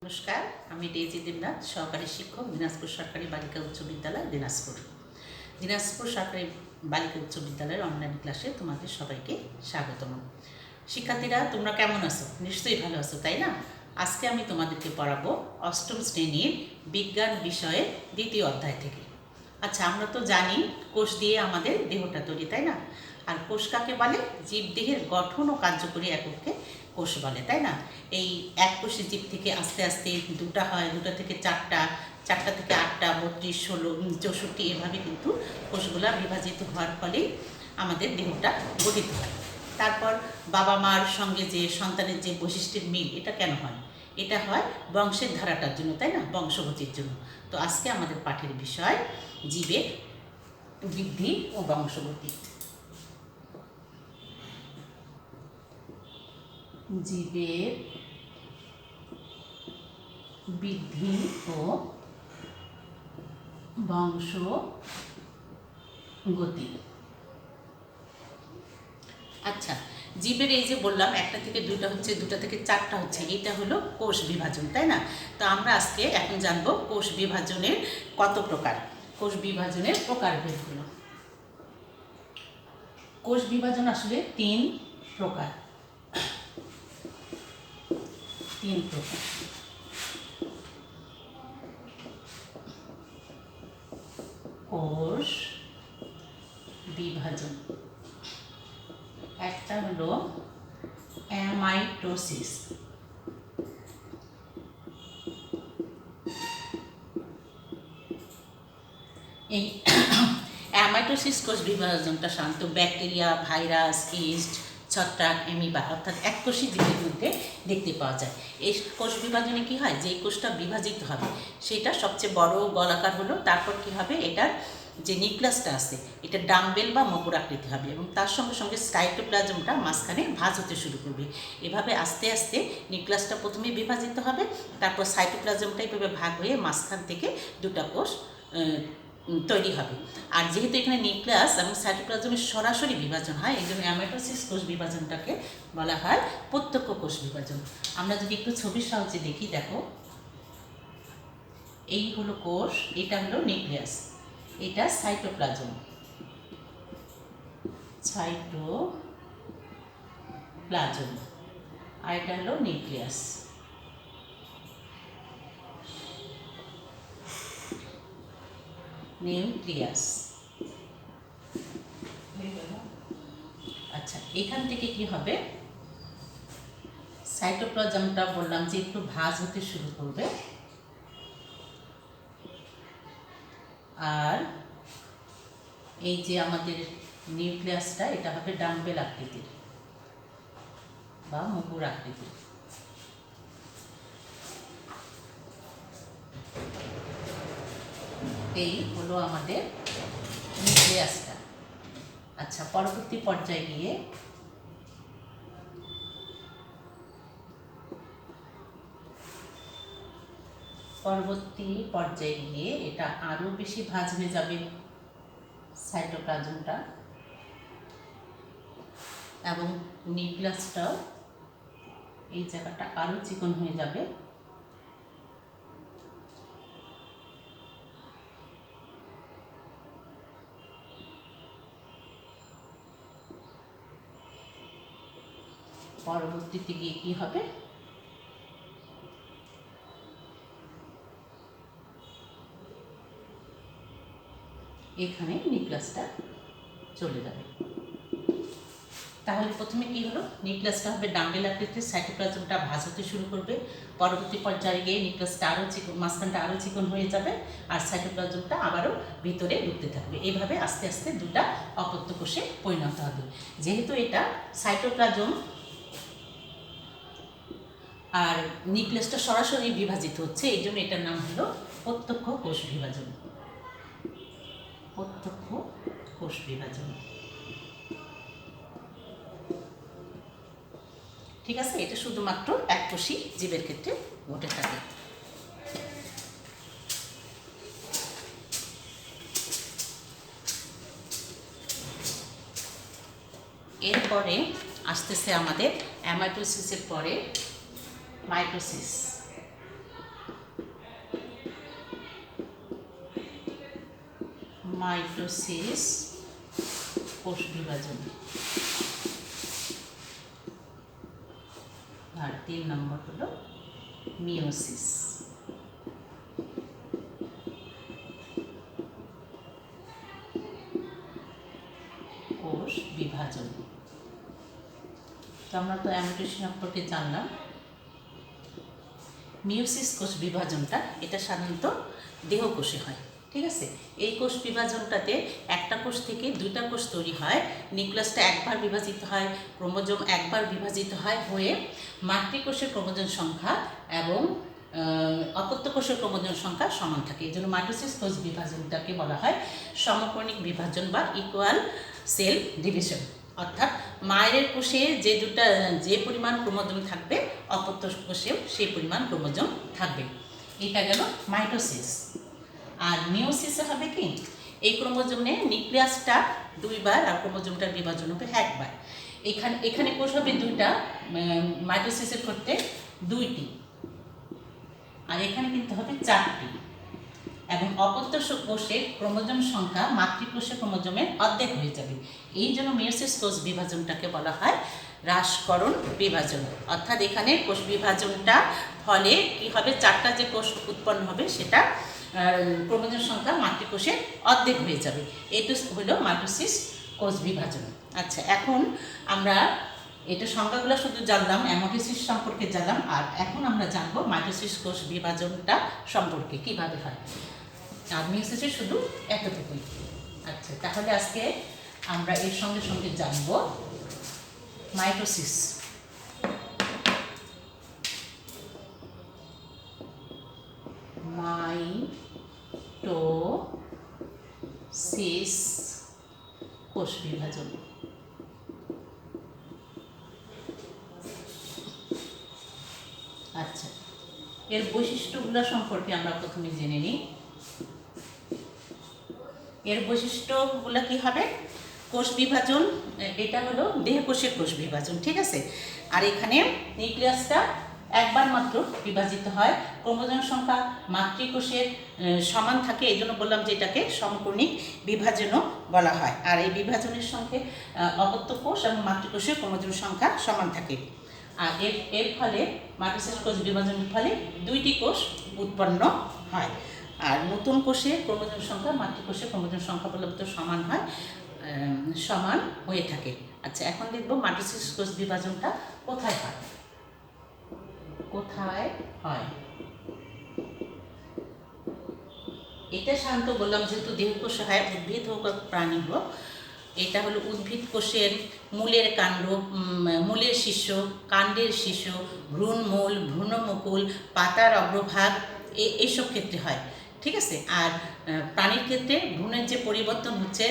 নমস্কার, আমি ডেজি দেবনাথ, সহকারী শিক্ষক, দিনাজপুর সরকারি বালিকা উচ্চ বিদ্যালয়, দিনাজপুর সরকারি বালিকা উচ্চ বিদ্যালয়ের অনলাইন ক্লাসে তোমাদের সবাইকে স্বাগতম। শিক্ষার্থীরা, তোমরা কেমন আছো? নিশ্চয়ই ভালো আছো, তাই না? আজকে আমি তোমাদেরকে পড়াবো অষ্টম শ্রেণীর বিজ্ঞান বিষয়ের দ্বিতীয় অধ্যায় থেকে। আচ্ছা, আমরা তো জানি কোষ দিয়ে আমাদের দেহটা তৈরি, তাই না? আর কোষ কাকে বলে? জীবদেহের গঠন ও কার্যকরী এককে কোষ বলে, তাই না? এই এক কোষী জীব থেকে আস্তে আস্তে দুটা হয়, দুটা থেকে চারটা, চারটা থেকে আটটা, 32, 16, 64, এভাবে কিন্তু কোষগুলা বিভাজিত হওয়ার ফলেই আমাদের দেহটা গঠিত হয়। তারপর বাবা মার সঙ্গে যে সন্তানের যে বৈশিষ্ট্যের মিল, এটা কেন হয়? এটা হয় বংশের ধারাটার জন্য, তাই না? বংশগতির জন্য। তো আজকে আমাদের পাঠের বিষয় জীবের বৃদ্ধি ও বংশগতি। জীবের বৃদ্ধি ও বংশগতি। আচ্ছা, জীবের এই যে বললাম একটা থেকে দুইটা হচ্ছে, দুটা থেকে চারটা হচ্ছে, এটা হলো কোষ বিভাজন, তাই না? তো আমরা আজকে এখন জানবো কোষ বিভাজনের কত প্রকার, কোষ বিভাজনের প্রকারভেদগুলো। কোষ বিভাজন আসলে তিন প্রকার। কোষ বিভাজন একটা হলো অ্যামাইটোসিস। এই অ্যামাইটোসিস কোষ বিভাজনটা সাধারণত ব্যাকটেরিয়া, ভাইরাস, ইস্ট, ছত্রাক, অ্যামিবা অর্থাৎ এককোষী জীবের মধ্যে দেখতে পাওয়া যায়। এই কোষ বিভাজনে কি হয়, যে কোষটা বিভাজিত হবে সেটা সবচেয়ে বড় গোলাকার হলো, তারপর কি হবে, এটার যে নিউক্লিয়াসটা আছে এটা ডাম্বেল বা মকর আকৃতি হবে এবং তার সঙ্গে সঙ্গে সাইটোপ্লাজমটা মাঝখানে ভাঁজ হতে শুরু করবে। এভাবে আস্তে আস্তে নিউক্লিয়াসটা প্রথমে বিভাজিত হবে, তারপর সাইটোপ্লাজমটা এইভাবে ভাগ হয়ে মাঝখান থেকে দুটা কোষ তৈরি হবে। আর যেহেতু এখানে নিউক্লিয়াস এবং সাইটোপ্লাজমের সরাসরি বিভাজন হয়, এই জন্য অ্যামাইটোসিস কোষ বিভাজনটাকে বলা হয় প্রত্যক্ষ কোষ বিভাজন। আমরা যদি একটু ছবির সাহায্যে দেখি, দেখো এই হলো কোষ, এটা হলো নিউক্লিয়াস, এটা সাইটোপ্লাজম, আর এটা হলো নিউক্লিয়াস। আচ্ছা, এখান থেকে কি হবে, সাইটোপ্লাজমটা বললাম যে একটু ভাঁজ হতে শুরু করবে, আর এই যে আমাদের নিউক্লিয়াসটা এটা হবে ডাম্বেল আকৃতির বা মুগুর আকৃতির। এই হলো আমাদের নিউক্লিয়াসটা। আচ্ছা, পরবর্তী পর্যায়ে গিয়ে এটা আরো বেশি ভাঁজ হয়ে যাবে সাইটোপ্লাজমটা, এবং নিউক্লিয়াসটাও এই জায়গাটা আরো চিকন হয়ে যাবে। পরবর্তীতে গিয়ে কি হবে, এখানে নিউক্লিয়াসটা চলে যাবে। তাহলে প্রথমে কি হলো, নিউক্লিয়াসটা হবে ডাম্বেল আকৃতির, সাইটোপ্লাজমটা ভাঁজ হতে শুরু করবে, পরবর্তী পর্যায়ে গিয়ে নিউক্লিয়াসটা আরও চিকন, মাঝখানটা আরও চিকন হয়ে যাবে, আর সাইটোপ্লাজমটা আবারও ভিতরে ঢুকতে থাকবে। এইভাবে আস্তে আস্তে দুটা অপত্য কোষে পরিণত হবে। যেহেতু এটা সাইটোপ্লাজম আর নিউক্লিয়াসটা সরাসরি বিভাজিত হচ্ছে, এই জন্য এটার নাম হলো প্রত্যক্ষ কোষ বিভাজন। ঠিক আছে, এটা শুধুমাত্র এককোষী জীবের ক্ষেত্রে ঘটে থাকে। এরপরে আসতেছে আমাদের অ্যামাইটোসিসের পরে মাইটোসিস। মাইটোসিস কোষ বিভাজন। আর 3 নম্বর হলো মিওসিস। কোষ বিভাজন। তো আমরা তো অ্যামিটোসিস সম্পর্কে জানলাম। মিওসিস কোষ বিভাজনটা এটা সাধারণত দেহকোষে হয়, ঠিক আছে। এই কোষ বিভাজনটাতে একটা কোষ থেকে দুইটা কোষ তৈরি হয়, নিউক্লিয়াসটা একবার বিভাজিত হয়, ক্রোমোজোম একবার বিভাজিত হয়ে মাতৃকোষের ক্রোমোজোম সংখ্যা এবং অপত্য কোষের ক্রোমোজোম সংখ্যা সমান থাকে। এই জন্য মাইটোসিস কোষ বিভাজনটাকে বলা হয় সমকোণিক বিভাজন বা ইকুয়াল সেল ডিভিশন। অর্থাৎ মায়ের কোষে যে পরিমাণ ক্রোমোজোম থাকবে, অপত্য কোষেও সেই পরিমাণ ক্রোমোজোম থাকবে। এটা গেল মাইটোসিস। আর মিওসিসে হবে কি, এই ক্রোমোজোমে নিউক্লিয়াসটা 2 বার আর ক্রোমোজোমটার বিভাজন হবে 1 বার। এখানে কোষ হবে 2টা, মাইটোসিসের ক্ষেত্রে 2টি, আর এখানে কিন্তু হবে 4টি। এবং অপত্য কোষের ক্রোমোজোম সংখ্যা মাতৃকোষের ক্রোমোজোমের অর্ধেক হয়ে যাবে। এই জন্য মিওসিস কোষ বিভাজনটাকে বলা হয় হ্রাসকরণ বিভাজন। অর্থাৎ এখানে কোষ বিভাজনটা ফলে কি হবে, 4টা যে কোষ উৎপন্ন হবে সেটা ক্রোমোজোম সংখ্যা মাতৃকোষের অর্ধেক হয়ে যাবে। এটা হলো মাইটোসিস কোষ বিভাজন। আচ্ছা, এখন আমরা এটা সংখ্যাগুলো শুধু জানলাম, অ্যামিটোসিস সম্পর্কে জানলাম, আর এখন আমরা জানবো মাইটোসিস কোষ বিভাজনটা সম্পর্কে কিভাবে হয়। আর মিওসিসের শুধু এতটুকুই। আচ্ছা, তাহলে আজকে আমরা এর সঙ্গে সঙ্গে জানবো মাইটোসিস। মাইটোসিস কোষ বিভাজন। আচ্ছা, এর বৈশিষ্ট্যগুলো সম্পর্কে আমরা প্রথমে জেনে নিই। এর বৈশিষ্ট্যগুলো কি হবে, কোষ বিভাজন, এটা হলো দেহকোষের কোষ বিভাজন, ঠিক আছে। আর এখানে নিউক্লিয়াসটা একবার মাত্র বিভাজিত হয়, ক্রোমোজোম সংখ্যা মাতৃকোষের সমান থাকে, এই জন্য বললাম যে এটাকে সমকোণিক বিভাজনও বলা হয়। আর এই বিভাজনের সঙ্গে অপত্য কোষ এবং মাতৃকোষের ক্রোমোজোম সংখ্যা সমান থাকে। আর এর ফলে মাইটোসিস কোষ বিভাজনের ফলে 2টি কোষ উৎপন্ন হয়। আর নতুন কোষে ক্রোমোজোম সংখ্যা মাতৃকোষে ক্রোমোজোম সংখ্যা বলতে সমান হয়ে থাকে। আচ্ছা, এখন দেখব মাইটোসিস কোষ বিভাজনটা কোথায় হয়। এটা সাধারণত বললাম যেহেতু দেহকোষে হয়, উদ্ভিদ হোক বা প্রাণী হোক, এটা হলো উদ্ভিদ কোষের মূলের কাণ্ড, মূলের শীর্ষ, কাণ্ডের শীর্ষ, ভ্রূণমূল, ভ্রূণমুকুল, পাতার অগ্রভাগ, এইসব ক্ষেত্রে হয়, ঠিক আছে। আর প্রাণীর ক্ষেত্রে ভ্রূণের যে পরিবর্তন হচ্ছে,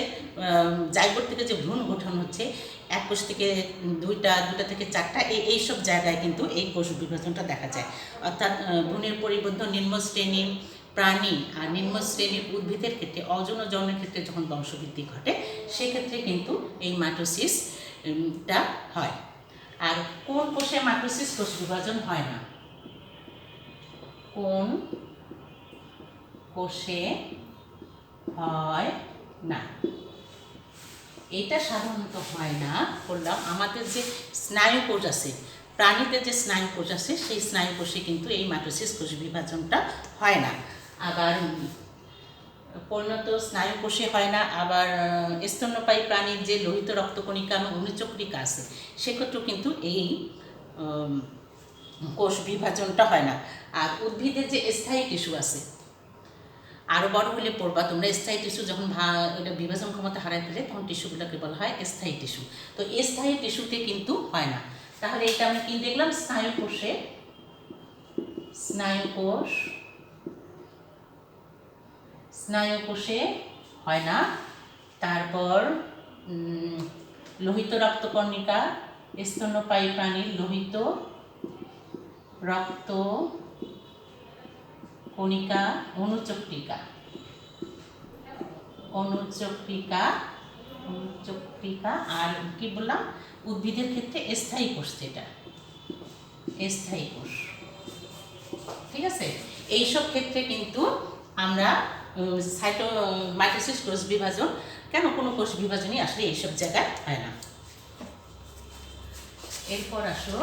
জাইগোট থেকে যে ভ্রূণ গঠন হচ্ছে, এক কোষ থেকে 2টা, 2টা থেকে 4টা, এইসব জায়গায় কিন্তু এই কোষ বিভাজনটা দেখা যায়। অর্থাৎ ভ্রূণের পরিবর্তন নিম্ন শ্রেণীর প্রাণী আর নিম্ন শ্রেণীর উদ্ভিদের ক্ষেত্রে, অযৌন যৌনের ক্ষেত্রে যখন বংশবৃদ্ধি ঘটে, সেক্ষেত্রে কিন্তু এই মাইটোসিসটা হয়। আর কোন কোষে মাইটোসিস কোষ বিভাজন হয় না, কোন কোষে হয় না, এটা সাধারণত হয় না। বললাম আমাদের যে স্নায়ু কোষ আছে, প্রাণীতে যে স্নায়ু কোষ আছে, সেই স্নায়ু কোষে কিন্তু এই মাইটোসিস কোষ বিভাজনটা হয় না। আবার পরিণত স্নায়ু কোষে হয় না। আবার স্তন্যপায়ী প্রাণীর যে লোহিত রক্তকণিকা এবং অনুচক্রিকা আছে, সেক্ষেত্রেও কিন্তু এই কোষ বিভাজনটা হয় না। আর উদ্ভিদের যে স্থায়ী টিস্যু আছে, আরও বড় হলে পড়বা তোমরা, স্থায়ী টিস্যু যখন এটা বিভাজন ক্ষমতা হারায় ফেলে, তখন টিস্যুগুলোকে বলা হয় স্থায়ী টিস্যু। তো স্থায়ী টিস্যুতে কিন্তু হয় না। তাহলে এটা আমরা কি দেখলাম, স্নায়ু কোষে হয় না। তারপর লোহিত রক্তকণিকা, স্তন্যপায়ী প্রাণীর লোহিত রক্ত কণিকা, অনুচক্রিকা আর কি বললাম, উদ্ভিদের ক্ষেত্রে স্থায়ী কোষ, যেটা স্থায়ী কোষ, ঠিক আছে। এইসব ক্ষেত্রে কিন্তু আমরা মাইটোসিস কোষ বিভাজন কেন কোনো কোষ বিভাজনই আসলে এইসব জায়গায় হয় না। এরপর আসো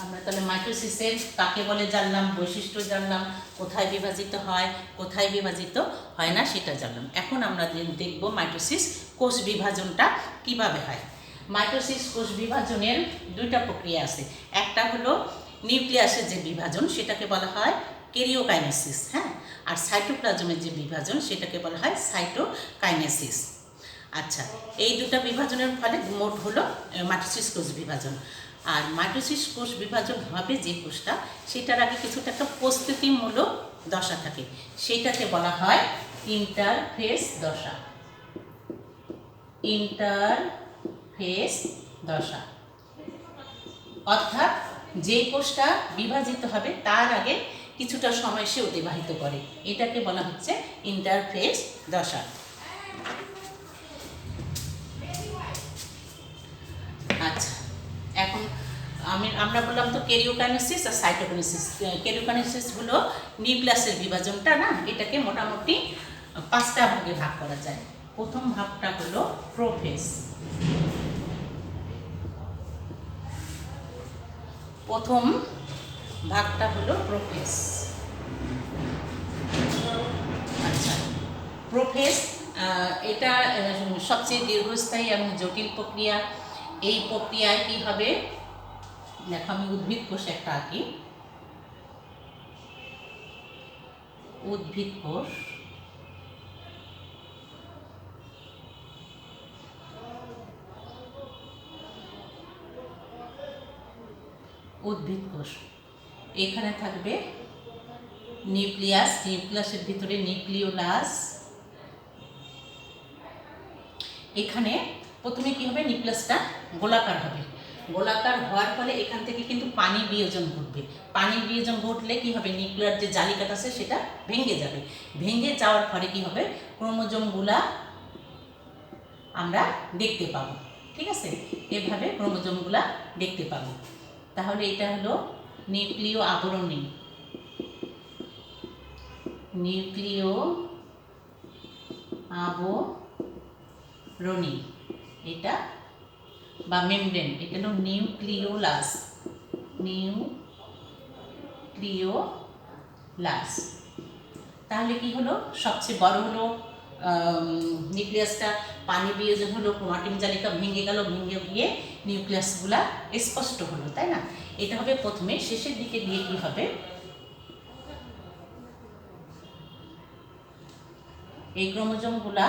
আমরা তাহলে মাইটোসিসের কাকে বলে জানলাম, বৈশিষ্ট্য জানলাম, কোথায় বিভাজিত হয় কোথায় বিভাজিত হয় না সেটা জানলাম। এখন আমরা দেখব মাইটোসিস কোষ বিভাজনটা কিভাবে হয়। মাইটোসিস কোষ বিভাজনের দুইটা প্রক্রিয়া আছে। একটা হলো নিউক্লিয়াসের যে বিভাজন সেটাকে বলা হয় কেরিওকাইনেসিস, হ্যাঁ, আর সাইটোপ্লাজমের যে বিভাজন সেটাকে বলা হয় সাইটোকাইনেসিস। আচ্ছা, এই দুটো বিভাজনের ফলে মোট হলো মাইটোসিস কোষ বিভাজন। আর মাইটোসিস কোষ বিভাজন হবে যে কোষটা, সেটার আগে কিছুটা একটা প্রস্তুতিমূলক দশা থাকে, সেটাকে বলা হয় ইন্টারফেস দশা। ইন্টারফেস দশা অর্থাৎ যে কোষটা বিভাজিত হবে তার আগে কিছুটা সময় সে অতিবাহিত করে, এটাকে বলা হচ্ছে ইন্টারফেস দশা। আচ্ছা, এখন আমরা বললাম তো কেরিওকাইনেসিস আর সাইটোকাইনেসিস। কেরিওকাইনেসিস হলো নিউক্লিয়াসের বিভাজনটা, না, এটাকে মোটামুটি 5টা ভাগে ভাগ করা যায়। প্রথম ভাগটা হলো প্রোফেজ। প্রথম ভাগটা হলো প্রোফেজ। আচ্ছা, প্রোফেজ এটা সবচেয়ে দীর্ঘস্থায়ী এবং জটিল প্রক্রিয়া। এই প্রক্রিয়ায় কি হবে, দেখো আমি উদ্ভিদ কোষ একটা আঁকি। উদ্ভিদ কোষ, উদ্ভিদ কোষ, এখানে থাকবে নিউক্লিয়াস, নিউক্লিয়াসের ভিতরে নিউক্লিওলাস। এখানে প্রথমে কি হবে, নিউক্লিয়াসটা গোলাকার হবে। গোলাকার হওয়ার ফলে এখান থেকে কিন্তু পানি বিয়োজন ঘটবে। পানি বিয়োজন ঘটলে কি হবে, নিউক্লিয়ার যে জালিকাটা আছে সেটা ভেঙে যাবে। ভেঙে যাওয়ার ফলে কি হবে, ক্রোমোজোমগুলা আমরা দেখতে পাবো। ঠিক আছে, এভাবে ক্রোমোজোমগুলা দেখতে পাবো। তাহলে এটা হলো নিউক্লিয় আবরণী, নিউক্লিয় আবরণী এটা বা মেমব্রেন, এটা হলো নিউক্লিওলাস। নিউক্লিওলাস তাহলে কি হলো, সবচেয়ে বড় হলো নিউক্লিয়াসটা, পানি বিয়োজন হলো, ক্রোমাটিন জালিকা ভেঙে গেল, ভেঙে গিয়ে নিউক্লিয়াসগুলা স্পষ্ট হলো, তাই না? এটা হবে প্রথমে। শেষের দিকে গিয়ে কি হবে, এই ক্রোমোজোমগুলা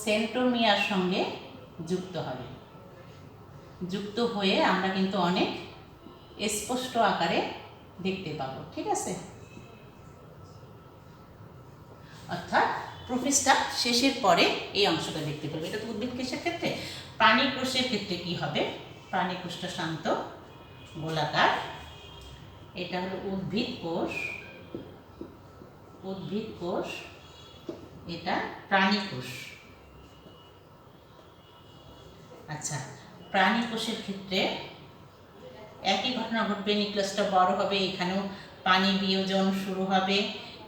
সেন্ট্রোমিয়ার সঙ্গে যুক্ত হবে। যুক্ত হয়ে আমরা কিন্তু অনেক স্পষ্ট আকারে দেখতে পাবো। ঠিক আছে, অর্থাৎ প্রোফেজটা শেষের পরে এই অংশটা দেখতে পাবো। এটা তো উদ্ভিদ কোষের ক্ষেত্রে। প্রাণী কোষের ক্ষেত্রে কি হবে, প্রাণী কোষটা শান্ত গোলাকার। এটা হলো উদ্ভিদ কোষ। উদ্ভিদ কোষ, এটা প্রাণী কোষ। আচ্ছা, প্রাণী কোষের ক্ষেত্রে একই ঘটনা ঘটবে, নিউক্লিয়াসটা বড় হবে, এখানেও পানি বিয়োজন শুরু হবে,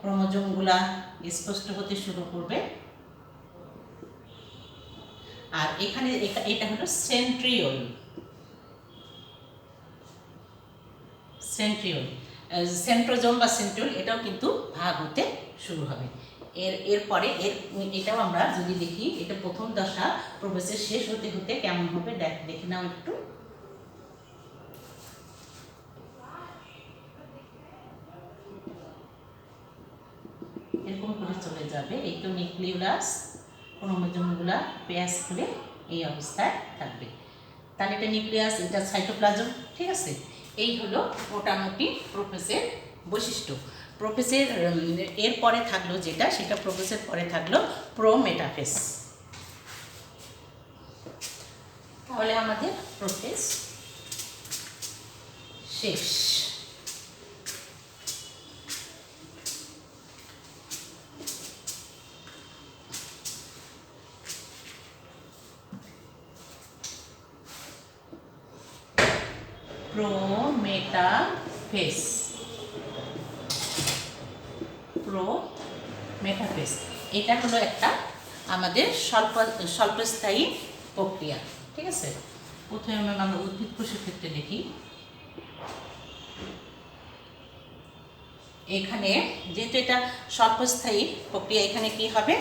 ক্রোমোজোমগুলা স্পষ্ট হতে শুরু করবে। আর এখানে এটা হলো সেন্ট্রিওল। সেন্ট্রোজোম বা সেন্ট্রিওল, এটাও কিন্তু ভাগ হতে শুরু হবে। এরপরে এটাও আমরা যদি দেখি, এটা প্রথম দশা, প্রোফেজের শেষ হতে হতে কেমন হবে দেখে নাও একটু। এরকম করে চলে যাবে। এই তো নিউক্লিওলাস, ক্রোমোজোমগুলা পেঁয়াজ খুলে এই অবস্থায় থাকবে। তাহলে এটা নিউক্লিয়াস, এটা সাইটোপ্লাজম। ঠিক আছে, এই হলো মোটামুটি প্রোফেজের বৈশিষ্ট্য। প্রোফেজের এর পরে থাকলো যেটা, সেটা প্রোফেজের পরে থাকলো প্রোমেটাফেজ। তাহলে আমাদের প্রোফেজ শেষ। প্রোমেটাফেজ। Face, prometaphase. এটা হলো একটা আমাদের স্বল্পস্থায়ী প্রক্রিয়া, ঠিক আছে। প্রথমে আমরা উদ্ভিদ কোষের ক্ষেত্রে দেখি। এখানে যেহেতু এটা স্বল্পস্থায়ী প্রক্রিয়া, এখানে কি হবে,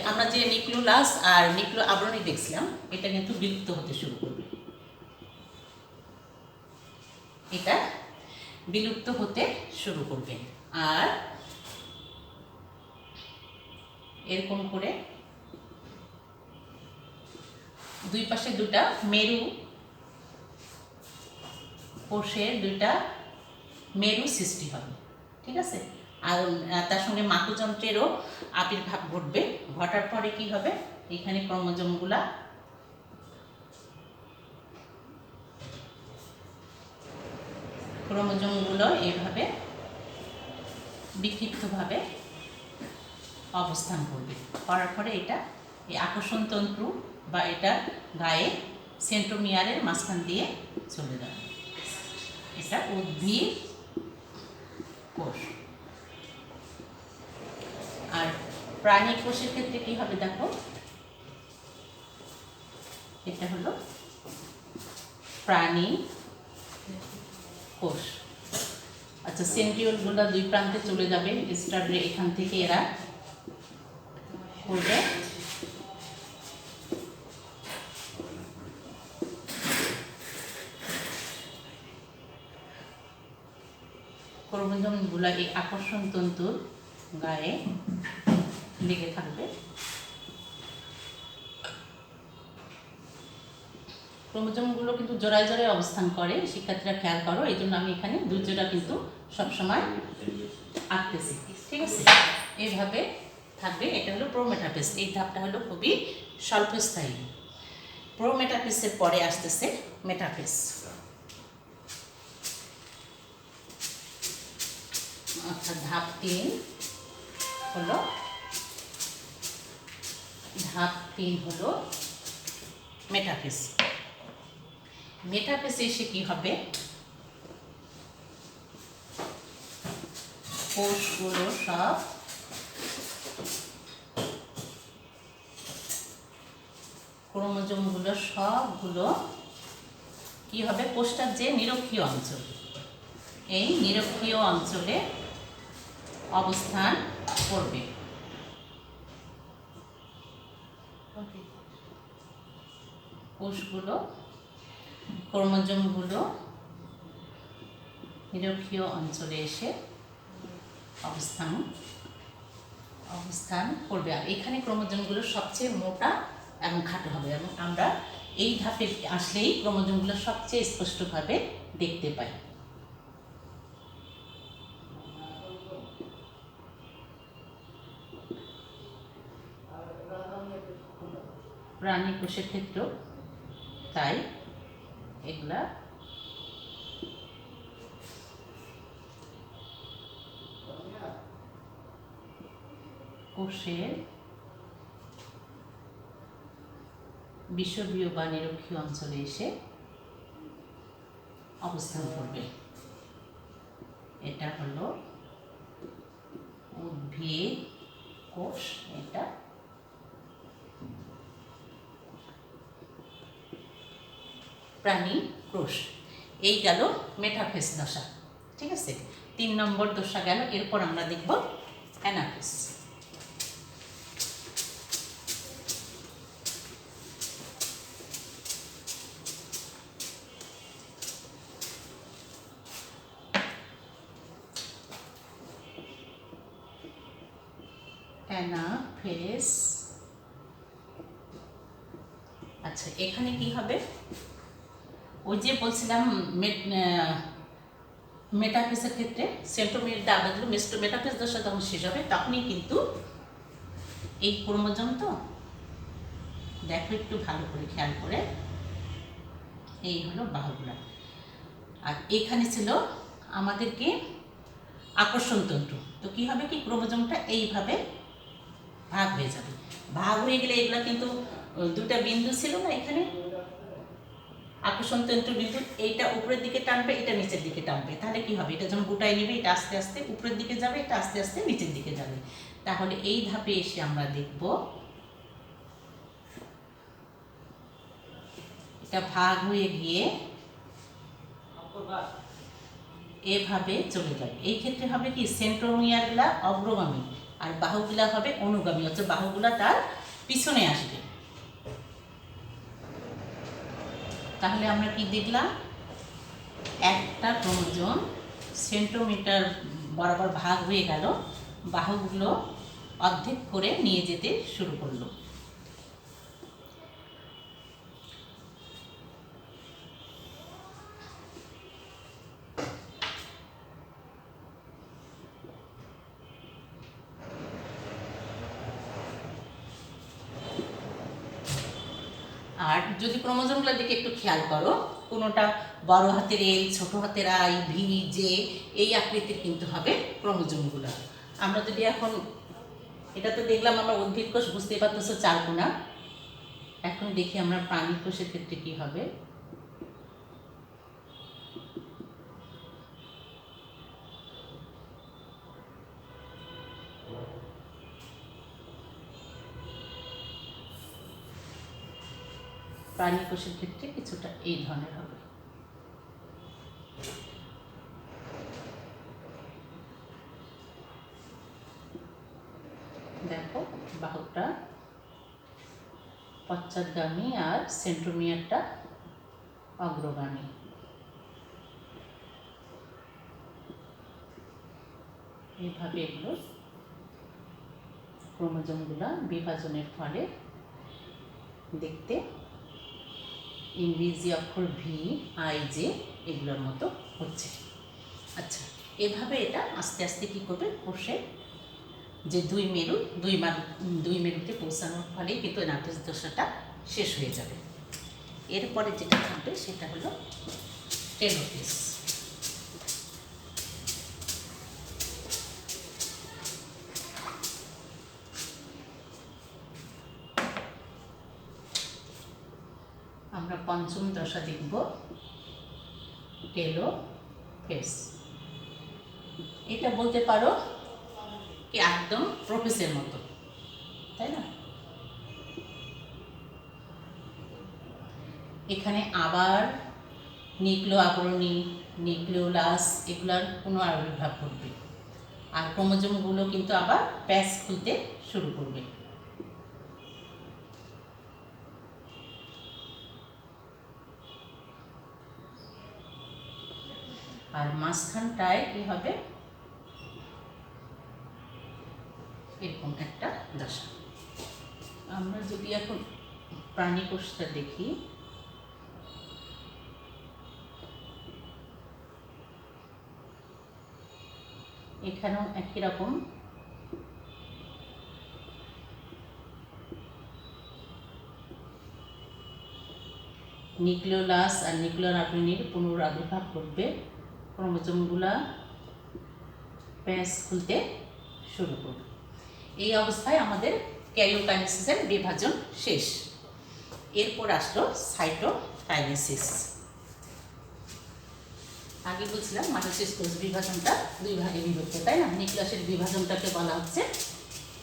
আমরা যে নিউক্লিওলাস আর নিউক্লিয় আবরণী দেখছিলাম, এটা কিন্তু বিলুপ্ত হতে শুরু করবে। এটা বিলুপ্ত হতে শুরু করবে, আর এরকম করে দুই পাশে দুটা মেরু কোষের দুইটা মেরু সৃষ্টি হবে, ঠিক আছে। আর তার সঙ্গে মাকুযন্ত্রেরও আবির্ভাব ঘটবে। ঘটার পরে কি হবে, এখানে ক্রোমোজোমগুলো এইভাবে বিক্ষিপ্তভাবে অবস্থান করবে। করার পরে এটা এই আকর্ষণ তন্তু বা এটা গায়ে সেন্ট্রোমিয়ারের মাঝখান দিয়ে চলে যাবে। এটা উদ্ভিদ কোষ। আর প্রাণী কোষের ক্ষেত্রে কি হবে দেখো, এটা হলো প্রাণী কোষ। আচ্ছা, সেন্ট্রিওলগুলো দুই প্রান্তে চলে যাবে, স্টার্টে এখান থেকে এরা করবে ক্রোমোজোমগুলো এই আকর্ষণ তন্তুর গায়ে লেগে থাকবে। ক্রোমোজোমগুলো কিন্তু জোড়ায় জোড়ায় অবস্থান করে, শিক্ষার্থীরা খেয়াল করো। এই জন্য আমি এখানে দুই জোড়া কিন্তু সবসময় আঁকতেছি, ঠিক আছে। এইভাবে থাকবে। এটা হলো প্রোমেটাফেজ। এই ধাপটা হলো খুবই স্বল্পস্থায়ী। প্রোমেটাফেজের পরে আসতেছে মেটাফেজ। অর্থাৎ ধাপ 3 হলো মেটাফেজ। মেটাফেজে এসে কি হবে, কোষগুলো সব ক্রোমোজোমগুলো সবগুলো কি হবে, কোষটার যে নিরক্ষীয় অঞ্চল, এই নিরক্ষীয় অঞ্চলে অবস্থান করবে। কোষগুলো ক্রোমোজোমগুলো নিরক্ষীয় অঞ্চলে এসে অবস্থান করবে। আর এখানে ক্রোমোজোমগুলো সবচেয়ে মোটা এবং খাটো হবে, এবং আমরা এই ধাপে আসলেই ক্রোমোজোমগুলো সবচেয়ে স্পষ্টভাবে দেখতে পাই। প্রাণী কোষের ক্ষেত্রেও তাই। এগুলা কোষের বিষুবীয় বা নিরক্ষীয় অঞ্চলে এসে অবস্থান করবে। এটা হলো উদ্ভিদ কোষ, এটা প্রাণী কোষ। এই গেল মেটাফেজ দশা, ঠিক আছে। 3 নম্বর দশা গেল। এরপর আমরা দেখব অ্যানাফেজ। অ্যানাফেজ। আচ্ছা, এখানে কি হবে, ওই যে বলছিলাম মেটাফেজের ক্ষেত্রে সেন্ট্রোমিয়ার আবার দিল, মেটাফেজ দশা যখন শেষ হবে তখনই কিন্তু এই ক্রোমোজোম, তো দেখো একটু ভালো করে খেয়াল করে, এই হলো বাহুগুলা। আর এখানে ছিল আমাদেরকে আকর্ষণ তন্তু। তো কি হবে, কি ক্রোমোজোমটা এইভাবে ভাগ হয়ে যাবে। ভাগ হয়ে গেলে এগুলা কিন্তু দুটা বিন্দু ছিল না এখানে, আকর্ষণ তন্ত্র বিদ্যুৎ এইটা উপরের দিকে টানবে, এটা নিচের দিকে টানবে। তাহলে কি হবে? এটা যখন গোটায় নেবে, এটা আস্তে আস্তে উপরের দিকে যাবে, এটা আস্তে আস্তে নিচের দিকে যাবে। তাহলে এই ধাপে এসে আমরা দেখব এটা ভাগ হয়ে গিয়ে এভাবে চলে যাবে। এই ক্ষেত্রে হবে কি, সেন্ট্রোমিয়ারগুলা অগ্রগামী আর বাহুগুলা হবে অনুগামী, অর্থাৎ বাহুগুলা তার পিছনে আসবে। তাহলে আমরা কি দেখলাম? একটা ক্রোমোজোম সেন্টিমিটার বরাবর ভাগ হয়ে গেল, বাহুগুলো অর্ধেক করে নিয়ে যেতে শুরু করলো। আর যদি ক্রোমোজোমগুলোর দিকে একটু খেয়াল করো, কোনোটা বড় হাতের এল, ছোট হাতের আই, ভি, জে এই আকৃতির কিন্তু হবে ক্রোমোজোমগুলো। আমরা যদি এখন এটা তো দেখলাম আমরা উদ্ভিদ কোষ, বুঝতেই পারতেছো চারকোনা। এখন দেখি আমরা প্রাণী কোষের ক্ষেত্রে কি হবে। প্রাণী কোষের ক্ষেত্রে কিছুটা এই ধরনের হবে। দেখো বাহুটা পশ্চাৎগামী আর সেন্ট্রোমিয়ারটা অগ্রগামী। এইভাবে এগুলো ক্রোমোজোমগুলো বিভাজনের ফলে দেখতে ইংরেজি অক্ষর ভি, আই, জে এগুলোর মতো হচ্ছে। আচ্ছা, এভাবে এটা আস্তে আস্তে কী করবে, কোষে যে দুই মেরুতে পৌঁছানোর ফলেই কিন্তু এনার্জিস দশাটা শেষ হয়ে যাবে। এরপরে যেটা থাকবে সেটা হলো টেলোফেজ। আমরা পঞ্চম দশা দেখব, টেলোফেজ। এটা বলতে পারো কি একদম প্রোফেসের মতো, তাই না? এখানে আবার নিউক্লিয় আবরণী, নিউক্লিওলাস এগুলার কোনো আবির্ভাব ঘটবে, আর ক্রোমোজোমগুলো কিন্তু আবার প্যাচ খুলতে শুরু করবে। আর মাঝখানটায় কি হবে, এরকম একটা দশা। আমরা যদি এখন প্রাণী কোষটা দেখি, এখানেও একই রকম নিউক্লিওলাস আর নিউক্লিয়ার আবরণীর পুনরাবির্ভাব ঘটবে, ক্রোমোজোমগুলা প্যাচ খুলতে শুরু করবে। এই অবস্থায় আমাদের ক্যারিওকাইনেসিসের বিভাজন শেষ। এরপর আসলো সাইটোকাইনেসিস। আগে বলছিলাম মাইটোসিস কোষ বিভাজনটা দুই ভাগে বিভক্ত, তাই না? নিউক্লিয়াসের বিভাজনটাকে বলা হচ্ছে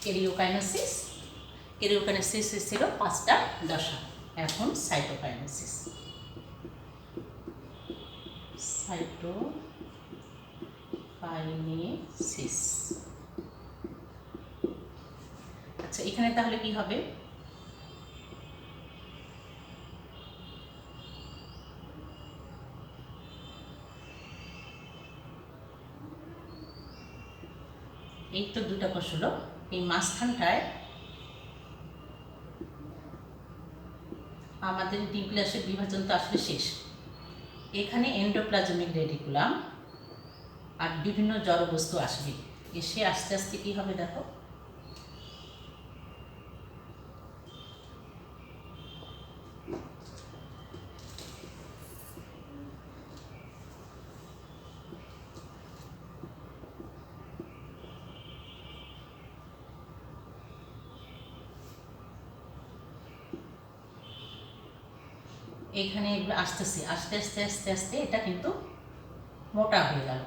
ক্যারিওকাইনেসিস। ক্যারিওকাইনেসিস ছিল 5টা দশা। এখন সাইটোকাইনেসিস। সাইটোকাইনেসিস। আচ্ছা, এখানে তাহলে কি হবে? এই তো দুটা কোষ হলো, এই মাঝখানটায় আমাদের নিউক্লিয়াসের বিভাজন তো আসলে শেষ। এখানে এন্ডোপ্লাজমিক রেটিকুলাম আর বিভিন্ন জড়বস্তু আসবে, এসে আস্তে আস্তে কী হবে দেখো, এখানে এগুলো আসতেছে, আস্তে আস্তে আস্তে আস্তে এটা কিন্তু মোটা হয়ে গেল,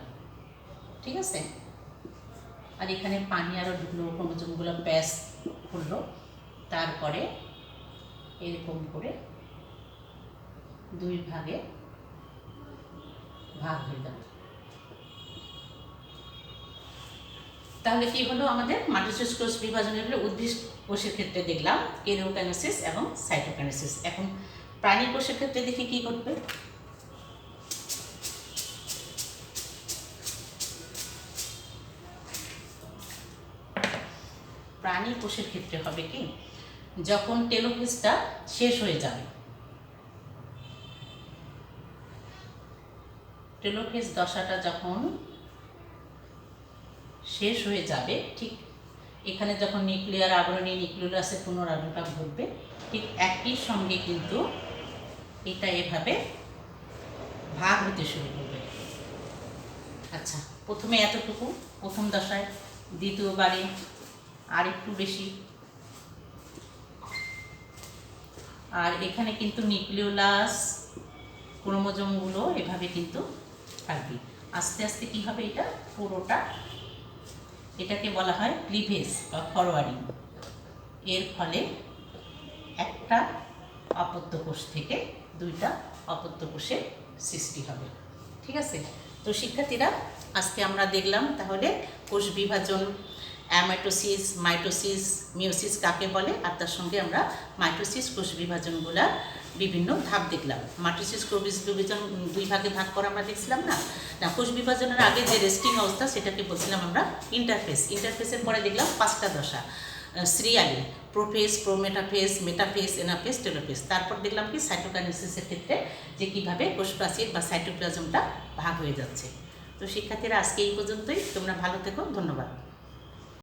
ঠিক আছে। আর এখানে পানি আরও ঢুকলো, ক্রোমোজোমগুলো প্যাচ করলো, তারপরে এরকম করে 2 ভাগে ভাগ হয়ে গেল। তাহলে কি হলো, আমাদের মাইটোসিস কোষ বিভাজনের উদ্ভিদ কোষের ক্ষেত্রে দেখলাম কেরিওকাইনেসিস এবং সাইটোকাইনেসিস। এখন প্রাণী কোষের ক্ষেত্রে দেখি কি ঘটবে। প্রাণী কোষের ক্ষেত্রে হবে কি, যখন টেলোফেজটা শেষ হয়ে যাবে, টেলোফেজ দশাটা যখন শেষ হয়ে যাবে, ঠিক এখানে যখন নিউক্লিয়ার আবরণী নিউক্লিয়াসের পুনরাবির্ভাব ঘটবে, ঠিক একই সঙ্গে কিন্তু এটা এভাবে ভাগ হতে শুরু করবে। আচ্ছা, প্রথমে এতটুকু প্রথম দশায়, দ্বিতীয়বারে আর একটু বেশি, আর এখানে কিন্তু নিউক্লিওলাস ক্রোমোজোমগুলো এভাবে কিন্তু থাকবে। আস্তে আস্তে কি হবে, এটা পুরোটা, এটাকে বলা হয় ক্লিভেজ বা ফরওয়ার্ডিং। এর ফলে একটা অপত্য কোষ থেকে 2টা অপত্য কোষের সৃষ্টি হবে, ঠিক আছে। তো শিক্ষার্থীরা, আজকে আমরা দেখলাম তাহলে কোষ বিভাজন, অ্যামাইটোসিস, মাইটোসিস, মিওসিস কাকে বলে, আর তার সঙ্গে আমরা মাইটোসিস কোষ বিভাজনগুলা বিভিন্ন ধাপ দেখলাম। মাইটোসিস কোষ বিভাজন 2 ভাগে ভাগ করা আমরা দেখছিলাম না। কোষ বিভাজনের আগে যে রেস্টিং অবস্থা সেটাকে বলছিলাম আমরা ইন্টারফেস। ইন্টারফেসের পরে দেখলাম 5টা দশা serially, prophase, prometaphase, metaphase, anaphase, telophase. তারপর দেখলাম কি সাইটোকাইনেসিসের ক্ষেত্রে যে কীভাবে কোষ প্রাচীর বা সাইটোপ্লাজমটা ভাগ হয়ে যাচ্ছে। তো শিক্ষার্থীরা, আজকে এই পর্যন্তই। তোমরা ভালো থেকো, ধন্যবাদ।